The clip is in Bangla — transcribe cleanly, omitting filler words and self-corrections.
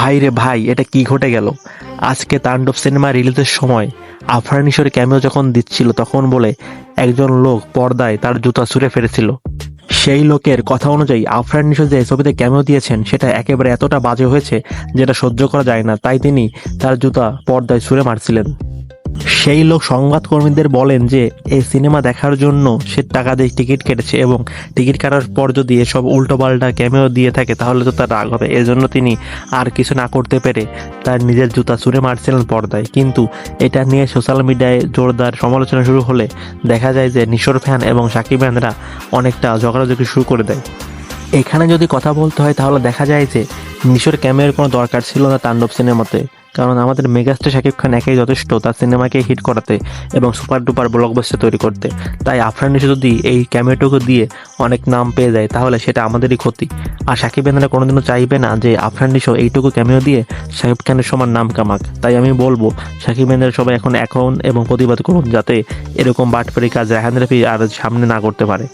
ভাই রে ভাই, এটা কি ঘটে গেল? আজকে তাণ্ডব সিনেমা রিলিজের সময় আফরান নিশোর ক্যামিও যখন দিচ্ছিল তখন বলে একজন লোক পর্দায় তার জুতা ছুঁড়ে ফেলেছিল। সেই লোকের কথা অনুযায়ী আফরান নিশো যে ছবিতে ক্যামিও দিয়েছেন সেটা একেবারে এতটা বাজে হয়েছে যেটা সহ্য করা যায় না, তাই তিনি তার জুতা পর্দায় ছুঁড়ে মারছিলেন। সেই লোক সংবাদকর্মীদের বলেন যে এই সিনেমা দেখার জন্য সে টাকা দিয়ে টিকিট কেটেছে এবং টিকিট কাটার পর যদি এসব উল্টোপাল্টা ক্যামেও দিয়ে থাকে তাহলে তো তার রাগ হবে। এজন্য তিনি আর কিছু না করতে পেরে তার নিজের জুতা ছুঁড়ে মারছিলেন পর্দায়। কিন্তু এটা নিয়ে সোশ্যাল মিডিয়ায় জোরদার সমালোচনা শুরু হলে দেখা যায় যে নিশোর ফ্যান এবং সাকিব ফ্যানরা অনেকটা ঝগড়াঝগড়ি শুরু করে দেয়। এখানে যদি কথা বলতে হয় তাহলে দেখা যায় যে নিশোর ক্যামেরার কোনো দরকার ছিল না তাণ্ডব সিনেমাতে, কারণ আমাদের মেগাস্টার শাকিব খান একাই যথেষ্ট তার সিনেমাকে হিট করাতে এবং সুপার ডুপার ব্লকবাস্টার তৈরি করতে। তাই আফরান নিশো যদি এই ক্যামেরাটুকু দিয়ে অনেক নাম পেয়ে যায় তাহলে সেটা আমাদেরই ক্ষতি। আর শাকিব খানরা কোনোদিনও চাইবে না যে আফরান নিশো এইটুকু ক্যামেও দিয়ে শাকিব খানের সমান নাম কামাক। তাই আমি বলবো শাকিব খানরা সবাই এখন এবং প্রতিবাদ করুন যাতে এরকম বাটপারি কাজ রায়হান রাফি আর সামনে না করতে পারে।